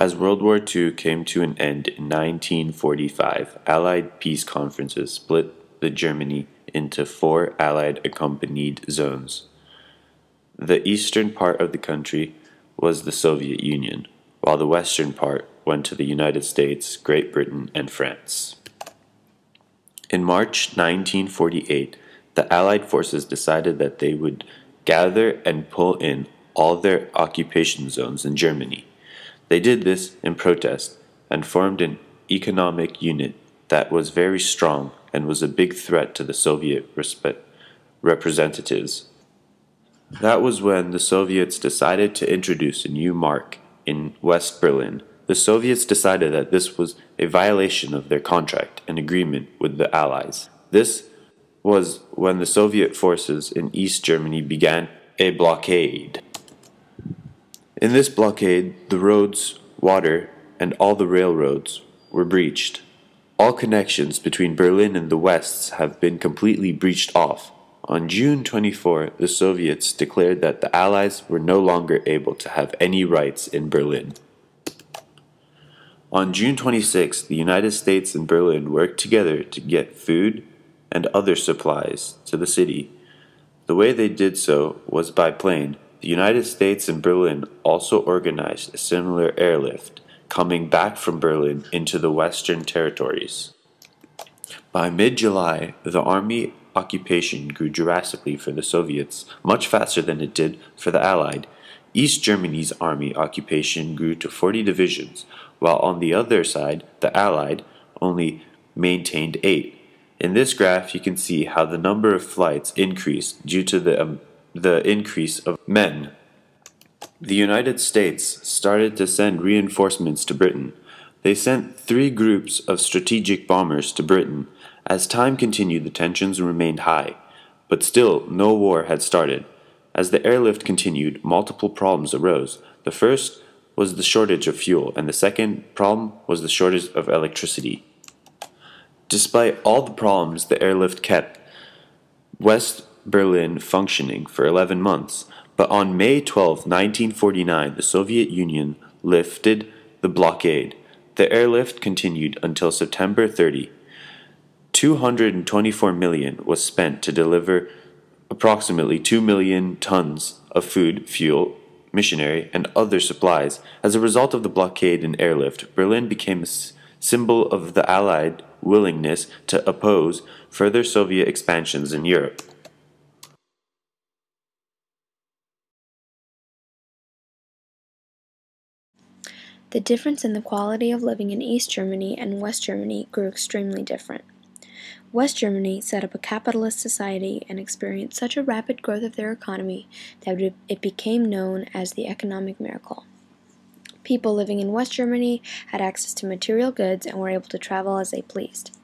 As World War II came to an end in 1945, Allied peace conferences split the Germany into four Allied accompanied zones. The eastern part of the country was the Soviet Union, while the western part went to the United States, Great Britain, and France. In March 1948, the Allied forces decided that they would gather and pull in all their occupation zones in Germany. They did this in protest and formed an economic unit that was very strong and was a big threat to the Soviet representatives. That was when the Soviets decided to introduce a new mark in West Berlin. The Soviets decided that this was a violation of their contract and agreement with the Allies. This was when the Soviet forces in East Germany began a blockade. In this blockade, the roads, water, and all the railroads were breached. All connections between Berlin and the West have been completely breached off. On June 24, the Soviets declared that the Allies were no longer able to have any rights in Berlin. On June 26, the United States and Berlin worked together to get food and other supplies to the city. The way they did so was by plane. The United States and Berlin also organized a similar airlift, coming back from Berlin into the Western territories. By mid-July, the army occupation grew drastically for the Soviets, much faster than it did for the Allied. East Germany's army occupation grew to 40 divisions, while on the other side, the Allied only maintained 8. In this graph, you can see how the number of flights increased due to the increase of men. The United States started to send reinforcements to Britain. They sent 3 groups of strategic bombers to Britain. As time continued, the tensions remained high, but still no war had started. As the airlift continued, multiple problems arose. The first was the shortage of fuel, and the second problem was the shortage of electricity. Despite all the problems, the airlift kept West Berlin functioning for 11 months, but on May 12, 1949, the Soviet Union lifted the blockade. The airlift continued until September 30. 224 million was spent to deliver approximately 2 million tons of food, fuel, machinery, and other supplies. As a result of the blockade and airlift, Berlin became a symbol of the Allied willingness to oppose further Soviet expansions in Europe. The difference in the quality of living in East Germany and West Germany grew extremely different. West Germany set up a capitalist society and experienced such a rapid growth of their economy that it became known as the economic miracle. People living in West Germany had access to material goods and were able to travel as they pleased.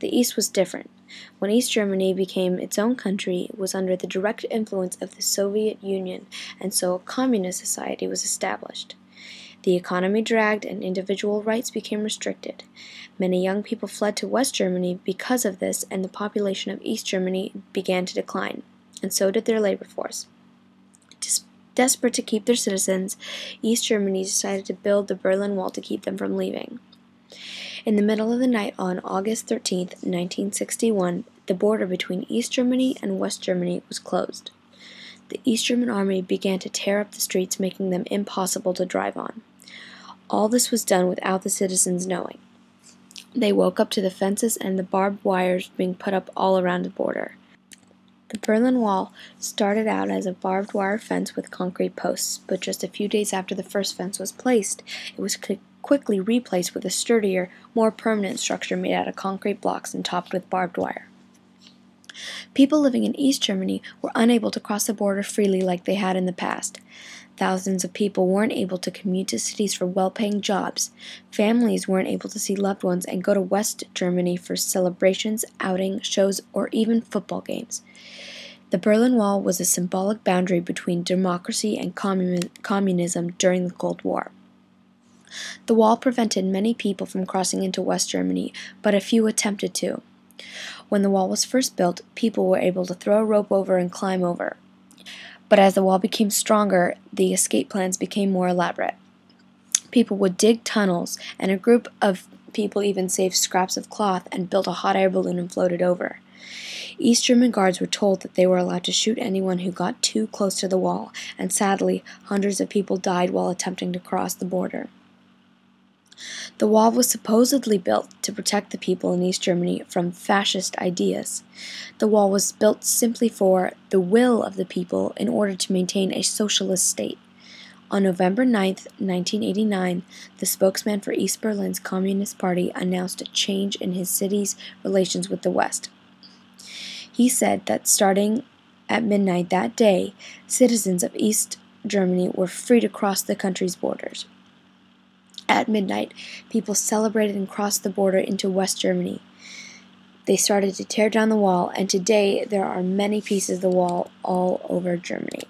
The East was different. When East Germany became its own country, it was under the direct influence of the Soviet Union, and so a communist society was established. The economy dragged and individual rights became restricted. Many young people fled to West Germany because of this, and the population of East Germany began to decline, and so did their labor force. Desperate to keep their citizens, East Germany decided to build the Berlin Wall to keep them from leaving. In the middle of the night on August 13, 1961, the border between East Germany and West Germany was closed. The East German army began to tear up the streets, making them impossible to drive on. All this was done without the citizens knowing. They woke up to the fences and the barbed wires being put up all around the border. The Berlin Wall started out as a barbed wire fence with concrete posts, but just a few days after the first fence was placed, it was quickly replaced with a sturdier, more permanent structure made out of concrete blocks and topped with barbed wire. People living in East Germany were unable to cross the border freely like they had in the past. Thousands of people weren't able to commute to cities for well-paying jobs. Families weren't able to see loved ones and go to West Germany for celebrations, outings, shows, or even football games. The Berlin Wall was a symbolic boundary between democracy and communism during the Cold War. The wall prevented many people from crossing into West Germany, but a few attempted to. When the wall was first built, people were able to throw a rope over and climb over. But as the wall became stronger, the escape plans became more elaborate. People would dig tunnels, and a group of people even saved scraps of cloth and built a hot air balloon and floated over. East German guards were told that they were allowed to shoot anyone who got too close to the wall, and sadly, hundreds of people died while attempting to cross the border. The wall was supposedly built to protect the people in East Germany from fascist ideas. The wall was built simply for the will of the people in order to maintain a socialist state. On November 9, 1989, the spokesman for East Berlin's Communist Party announced a change in his city's relations with the West. He said that starting at midnight that day, citizens of East Germany were free to cross the country's borders. At midnight, people celebrated and crossed the border into West Germany. They started to tear down the wall, and today there are many pieces of the wall all over Germany.